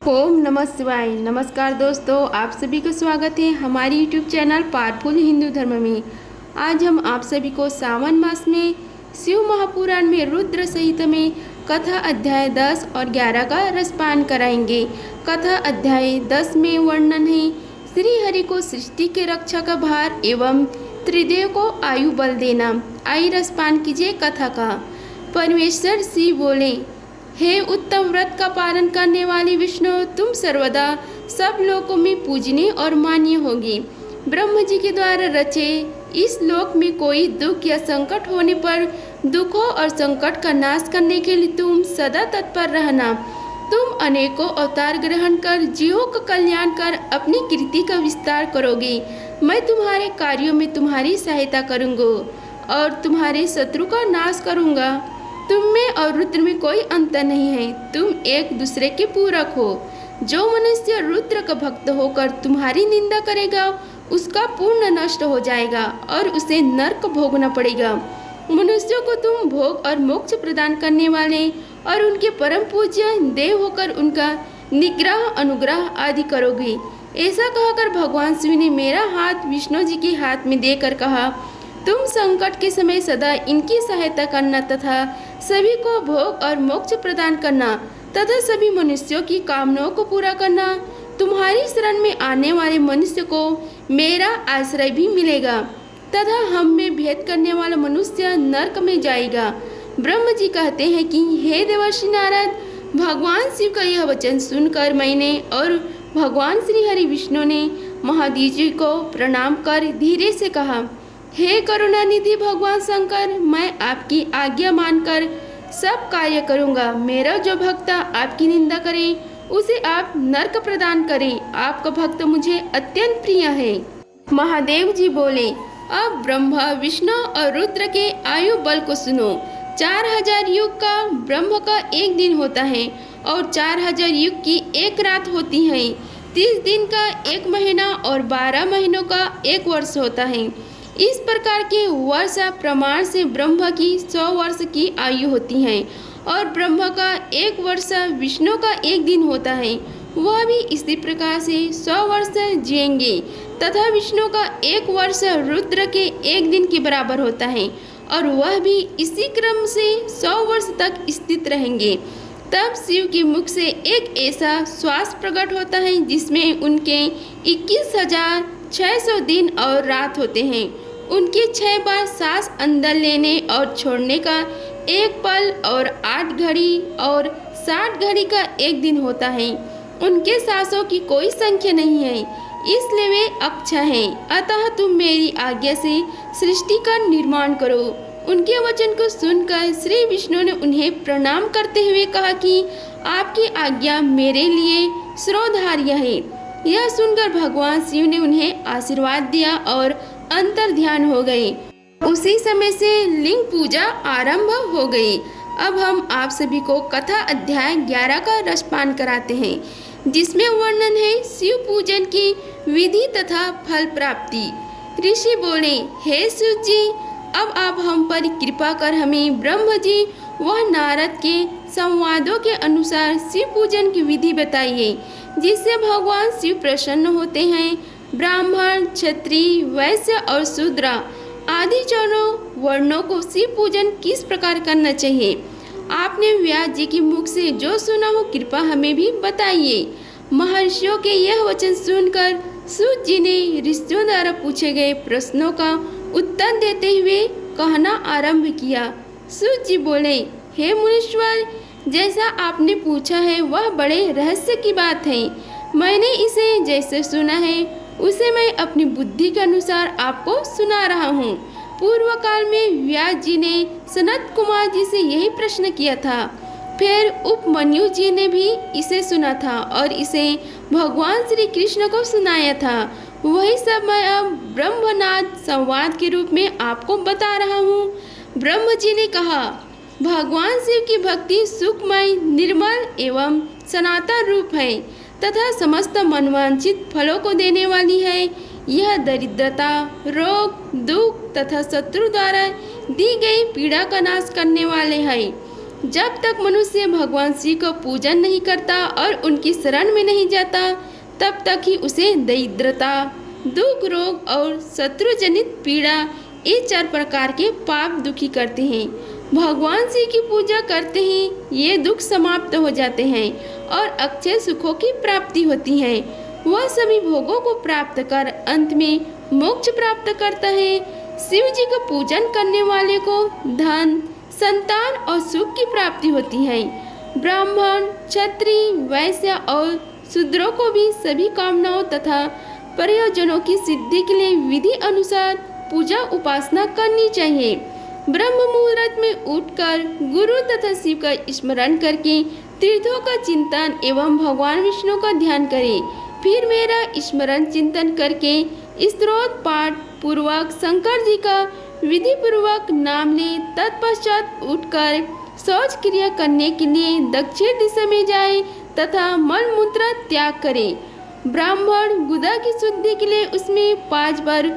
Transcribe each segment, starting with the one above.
ओम नमः शिवाय। नमस्कार दोस्तों, आप सभी का स्वागत है हमारी यूट्यूब चैनल पावरफुल हिंदू धर्म में। आज हम आप सभी को सावन मास में शिव महापुराण में रुद्र संहिता में कथा अध्याय 10 और 11 का रसपान कराएंगे। कथा अध्याय 10 में वर्णन है श्री हरि को सृष्टि के रक्षा का भार एवं त्रिदेव को आयु बल देना। आई रसपान कीजिए कथा का। परमेश्वर शिव बोले, हे उत्तम व्रत का पालन करने वाली विष्णु, तुम सर्वदा सब लोकों में पूजनीय और मान्य होगी। ब्रह्म जी के द्वारा रचे इस लोक में कोई दुख या संकट होने पर दुखों और संकट का नाश करने के लिए तुम सदा तत्पर रहना। तुम अनेकों अवतार ग्रहण कर जीवों का कल्याण कर अपनी कीर्ति का विस्तार करोगे। मैं तुम्हारे कार्यों में तुम्हारी सहायता करूँगा और तुम्हारे शत्रु का नाश करूँगा। तुम में और रुद्र में कोई अंतर नहीं है, तुम एक दूसरे के पूरक हो। जो मनुष्य रुद्र का भक्त होकर तुम्हारी निंदा करेगा उसका पूर्ण नष्ट हो जाएगा और उसे नरक भोगना पड़ेगा। मनुष्यों को तुम भोग और मोक्ष प्रदान करने वाले और उनके परम पूज्य देव होकर उनका निग्रह अनुग्रह आदि करोगे। ऐसा कहकर भगवान शिव ने मेरा हाथ विष्णु जी के हाथ में देकर कहा, तुम संकट के समय सदा इनकी सहायता करना तथा सभी को भोग और मोक्ष प्रदान करना तथा सभी मनुष्यों की कामनाओं को पूरा करना। तुम्हारी शरण में आने वाले मनुष्य को मेरा आश्रय भी मिलेगा तथा हम में भेद करने वाला मनुष्य नरक में जाएगा। ब्रह्म जी कहते हैं कि हे देवर्षि नारद, भगवान शिव का यह वचन सुनकर मैंने और भगवान श्री हरि विष्णु ने महादेव जी को प्रणाम कर धीरे से कहा, हे करुणानिधि भगवान शंकर, मैं आपकी आज्ञा मानकर सब कार्य करूँगा। मेरा जो भक्त आपकी निंदा करे उसे आप नरक प्रदान करें। आपका भक्त मुझे अत्यंत प्रिय है। महादेव जी बोले, अब ब्रह्मा विष्णु और रुद्र के आयु बल को सुनो। 4000 युग का ब्रह्म का एक दिन होता है और 4000 युग की एक रात होती है। 30 दिन का एक महीना और 12 महीनों का एक वर्ष होता है। इस प्रकार के वर्ष प्रमाण से ब्रह्मा की 100 वर्ष की आयु होती है और ब्रह्मा का एक वर्ष विष्णु का एक दिन होता है। वह भी इसी प्रकार से 100 वर्ष जिएंगे तथा विष्णु का एक वर्ष रुद्र के एक दिन के बराबर होता है और वह भी इसी क्रम से 100 वर्ष तक स्थित रहेंगे। तब शिव के मुख से एक ऐसा श्वास प्रकट होता है जिसमें उनके 21,600 दिन और रात होते हैं। उनके 6 बार सांस अंदर लेने और छोड़ने का एक पल और 8 घड़ी और 60 घड़ी का एक दिन होता है। उनके सांसों की कोई संख्या नहीं है, इसलिए वे अक्षय हैं। अतः तुम मेरी आज्ञा से सृष्टि का निर्माण करो। उनके वचन को सुनकर श्री विष्णु ने उन्हें प्रणाम करते हुए कहा कि आपकी आज्ञा मेरे लिए श्रोधार्य है। यह सुनकर भगवान शिव ने उन्हें आशीर्वाद दिया और अंतर ध्यान हो गए। उसी समय से लिंग पूजा आरंभ हो गई। अब हम आप सभी को कथा अध्याय 11 का रसपान कराते हैं, जिसमें वर्णन है शिव पूजन की विधि तथा फल प्राप्ति। ऋषि बोले, हे शिव जी, अब आप हम पर कृपा कर हमें ब्रह्म जी व नारद के संवादों के अनुसार शिव पूजन की विधि बताइए, जिससे भगवान शिव प्रसन्न होते हैं। ब्राह्मण, क्षत्रिय, वैश्य और शूद्र आदि चारों वर्णों को शिव पूजन किस प्रकार करना चाहिए? आपने व्यास जी के मुख से जो सुना हो कृपा हमें भी बताइए। महर्षियों के यह वचन सुनकर सूत जी ने ऋषियों द्वारा पूछे गए प्रश्नों का उत्तर देते हुए कहना आरंभ किया। सूत जी बोले, हे मुनीश्वर, जैसा आपने पूछा है वह बड़े रहस्य की बात है। मैंने इसे जैसे सुना है उसे मैं अपनी बुद्धि के अनुसार आपको सुना रहा हूँ। पूर्व काल में व्यास जी ने सनत कुमार जी से यही प्रश्न किया था। फिर उपमन्यु जी ने भी इसे सुना था और इसे भगवान श्री कृष्ण को सुनाया था। वही सब मैं अब ब्रह्मनाद संवाद के रूप में आपको बता रहा हूँ। ब्रह्म जी ने कहा, भगवान शिव की भक्ति सुखमय, निर्मल एवं सनातन रूप है तथा समस्त मनवांछित फलों को देने वाली है। यह दरिद्रता, रोग, दुख तथा शत्रु द्वारा दी गई पीड़ा का नाश करने वाले है। जब तक मनुष्य भगवान शिव का पूजन नहीं करता और उनकी शरण में नहीं जाता, तब तक ही उसे दरिद्रता, दुख, रोग और शत्रु जनित पीड़ा, ये 4 प्रकार के पाप दुखी करते हैं। भगवान शिव की पूजा करते ही ये दुख समाप्त हो जाते हैं और अक्षय सुखों की प्राप्ति होती है। वह सभी भोगों को प्राप्त कर अंत में मोक्ष प्राप्त करता है। शिव जी का पूजन करने वाले को धन, संतान और सुख की प्राप्ति होती है। ब्राह्मण, क्षत्रिय, वैश्य और शूद्रों को भी सभी कामनाओं तथा प्रयोजनों की सिद्धि के लिए विधि अनुसार पूजा उपासना करनी चाहिए। ब्रह्म मुहूर्त में उठकर गुरु तथा शिव का स्मरण करके तीर्थों का चिंतन एवं भगवान विष्णु का ध्यान करें। फिर मेरा स्मरण चिंतन करके स्तोत्र पाठ पूर्वक शंकर जी का विधि पूर्वक नाम ले। तत्पश्चात उठकर शौच क्रिया करने के लिए दक्षिण दिशा में जाए तथा मल मूत्र त्याग करे। ब्राह्मण गुदा की शुद्धि के लिए उसमें 5 बार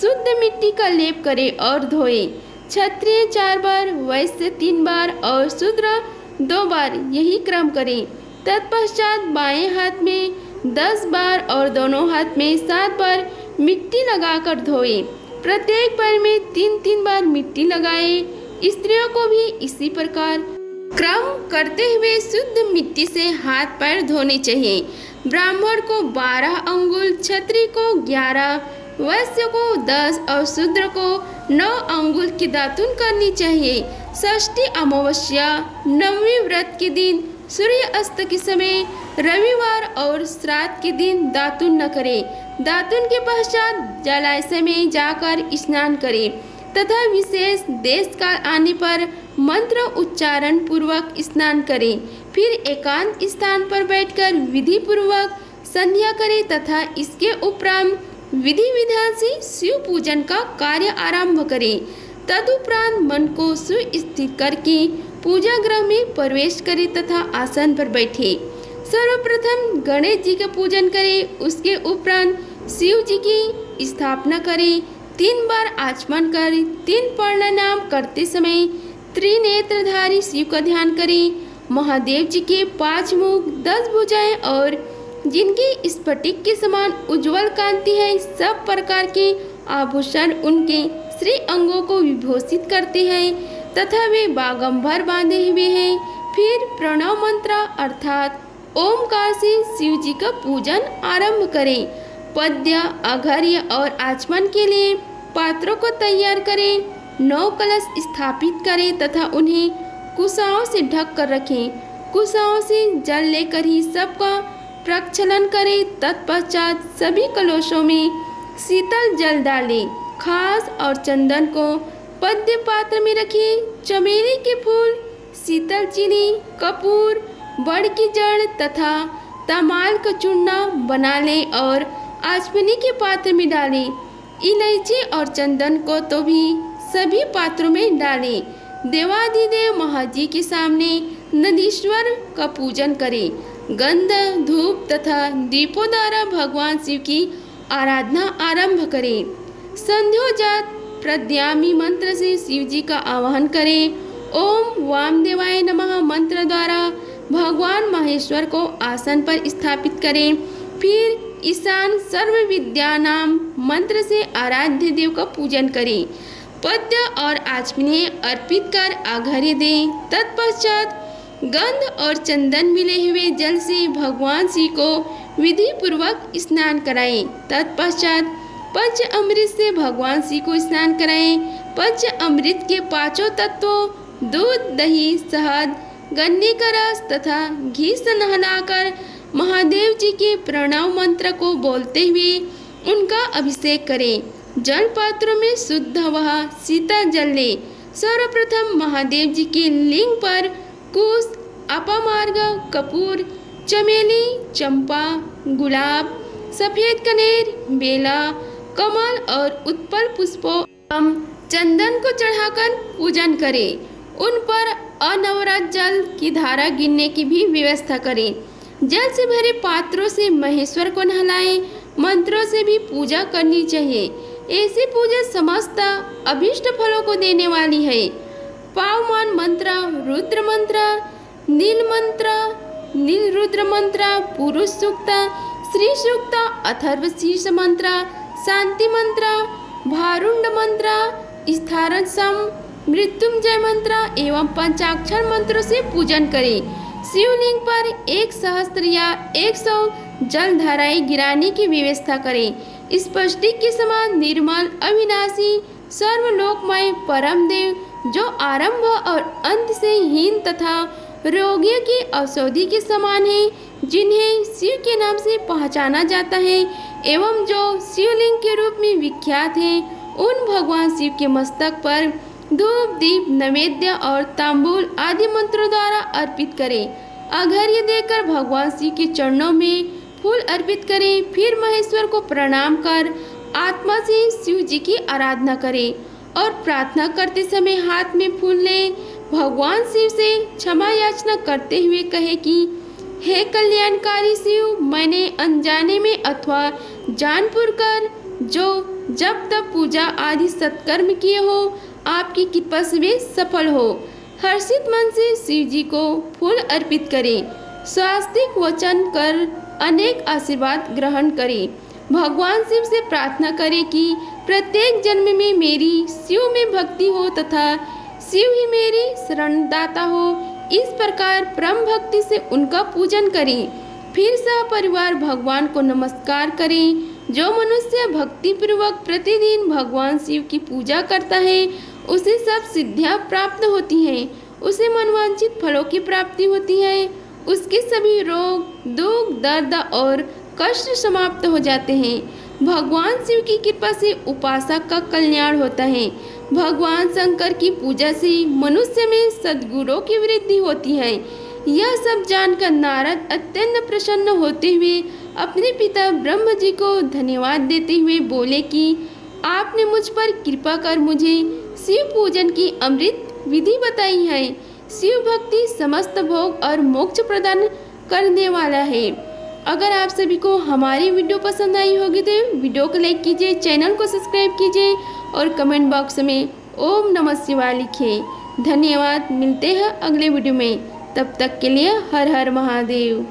शुद्ध मिट्टी का लेप करे और धोए। क्षत्रिय 4 बार, वैश्य 3 बार और शूद्र 2 बार, यही क्रम करें। तत्पश्चात बाएं हाथ में 10 बार और दोनों हाथ में 7 बार मिट्टी लगाकर धोए। प्रत्येक पैर में 3-3 बार मिट्टी लगाए। स्त्रियों को भी इसी प्रकार क्रम करते हुए शुद्ध मिट्टी से हाथ पैर धोने चाहिए। ब्राह्मण को 12 अंगुल, क्षत्रिय को 11, वैश्य को 10 और शूद्र को 9 अंगुल की दातुन करनी चाहिए। षष्ठी अमावस्या, 9वें व्रत के दिन, सूर्य अस्त के समय, रविवार और श्राद्ध के दिन दातुन न करें। दातुन के पश्चात जलाशय में जाकर स्नान करें तथा विशेष देश काल आने पर मंत्र उच्चारण पूर्वक स्नान करें। फिर एकांत स्थान पर बैठकर विधि पूर्वक संध्या करें तथा इसके उपरांत विधि विधान से शिव पूजन का कार्य आरंभ करें। तदुपरांत मन को सुस्थित करके पूजा गृह में प्रवेश करें तथा आसन पर बैठे। सर्वप्रथम गणेश जी का पूजन करें, उसके उपरांत शिव जी की स्थापना करें। 3 बार आचमन कर 3 प्रणाम करते समय त्रिनेत्रधारी शिव का ध्यान करें। महादेव जी के 5 मुख, 10 भुजाएं और जिनकी स्फटिक के समान उज्जवल कांति है, सब प्रकार के आभूषण उनके श्री अंगों को विभूषित करते हैं तथा वे बागंबर बांधे हुए हैं। फिर प्रणव मंत्र अर्थात ओमकार से शिव जी का पूजन आरंभ करें। पद्य, अर्घ्य और आचमन के लिए पात्रों को तैयार करें। 9 कलश स्थापित करें तथा उन्हें कुशाओं से ढक कर रखें। कुशाओं से जल लेकर ही सबका प्रक्षालन करें। तत्पश्चात सभी कलशों में शीतल जल डालें। खास और चंदन को पद्य पात्र में रखें। चमेली के फूल, शीतल चीनी, कपूर, बड़ की जड़ तथा तमाल का चूर्णा बना लें और आचमनी के पात्र में डालें। इलायची और चंदन को तो भी सभी पात्रों में डालें। देवाधिदेव महाजी के सामने नंदीश्वर का पूजन करें। गंध, धूप तथा दीपों द्वारा भगवान शिव की आराधना आरंभ करें। संध्योजात प्रद्यामी मंत्र से शिव जी का आवाहन करें। ओम वामदेवाय नमः मंत्र द्वारा भगवान महेश्वर को आसन पर स्थापित करें। फिर ईशान सर्व विद्यानाम मंत्र से आराध्य देव का पूजन करें। पद्य और आचमनी अर्पित कर अर्घ्य दें। तत्पश्चात गंध और चंदन मिले हुए जल से भगवान शिव को विधि पूर्वक स्नान कराएं। तत्पश्चात पंच अमृत से भगवान शिव को स्नान कराएं। पंच अमृत के 5 तत्वों दूध, दही, शहद, गन्ने का रस तथा घी से नहलाकर महादेव जी के प्रणव मंत्र को बोलते हुए उनका अभिषेक करें। जल पात्रों में शुद्ध व शीतल जल लें। सर्वप्रथम महादेव जी के लिंग पर कुश, अपामार्ग, कपूर, चमेली, चंपा, गुलाब, सफेद कनेर, बेला, कमल और उत्पल पुष्पों एवं चंदन को चढ़ाकर पूजन करें। उन पर अनवरत जल की धारा गिरने की भी व्यवस्था करें। जल से भरे पात्रों से महेश्वर को नहलाएं। मंत्रों से भी पूजा करनी चाहिए। ऐसी पूजा समस्त अभीष्ट फलों को देने वाली है। पावमान मंत्र, रुद्र मंत्र, नील मंत्र, नील रुद्र मंत्र, पुरुष सूक्त, श्री सूक्त, अथर्व शीर्ष मंत्र, शांति मंत्र, भारुंड मंत्र, स्थारण सम, मृत्युंजय मंत्र एवं पंचाक्षर मंत्रों से पूजन करें। शिवलिंग पर 1 सहस्त्र या 100 जल धाराएं गिराने की व्यवस्था करें। स्पष्टिक के समान निर्मल, अविनाशी, सर्वलोकमय परम देव जो आरंभ और अंत से हीन तथा रोगियों की औषधि के समान है, जिन्हें शिव के नाम से पहचाना जाता है एवं जो शिवलिंग के रूप में विख्यात है, उन भगवान शिव के मस्तक पर धूप, दीप, नैवेद्य और तांबूल आदि मंत्रों द्वारा अर्पित करें। अर्घ्य देकर भगवान शिव के चरणों में फूल अर्पित करें। फिर महेश्वर को प्रणाम कर आत्मा से शिव जी की आराधना करें और प्रार्थना करते समय हाथ में फूल लें। भगवान शिव से क्षमा याचना करते हुए कहे कि हे कल्याणकारी शिव, मैंने अनजाने में अथवा जानबूझ कर जो जब तब पूजा आदि सत्कर्म किए हो, आपकी कृपा से वे सफल हो। हर्षित मन से शिव जी को फूल अर्पित करें। स्वास्तिक वचन कर अनेक आशीर्वाद ग्रहण करें। भगवान शिव से प्रार्थना करें कि प्रत्येक जन्म में मेरी शिव में भक्ति हो तथा शिव ही मेरी शरणदाता हो। इस प्रकार परम भक्ति से उनका पूजन करें। फिर सह परिवार भगवान को नमस्कार करें। जो मनुष्य भक्ति पूर्वक प्रतिदिन भगवान शिव की पूजा करता है, उसे सब सिद्धियां प्राप्त होती हैं, उसे मनवांछित फलों की प्राप्ति होती है, उसके सभी रोग, दुख, दर्द और कष्ट समाप्त हो जाते हैं। भगवान शिव की कृपा से उपासक का कल्याण होता है। भगवान शंकर की पूजा से मनुष्य में सद्गुणों की वृद्धि होती है। यह सब जानकर नारद अत्यंत प्रसन्न होते हुए अपने पिता ब्रह्म जी को धन्यवाद देते हुए बोले कि आपने मुझ पर कृपा कर मुझे शिव पूजन की अमृत विधि बताई है। शिव भक्ति समस्त भोग और मोक्ष प्रदान करने वाला है। अगर आप सभी को हमारी वीडियो पसंद आई होगी तो वीडियो को लाइक कीजिए, चैनल को सब्सक्राइब कीजिए और कमेंट बॉक्स में ओम नमः शिवाय लिखिए। धन्यवाद। मिलते हैं अगले वीडियो में, तब तक के लिए हर हर महादेव।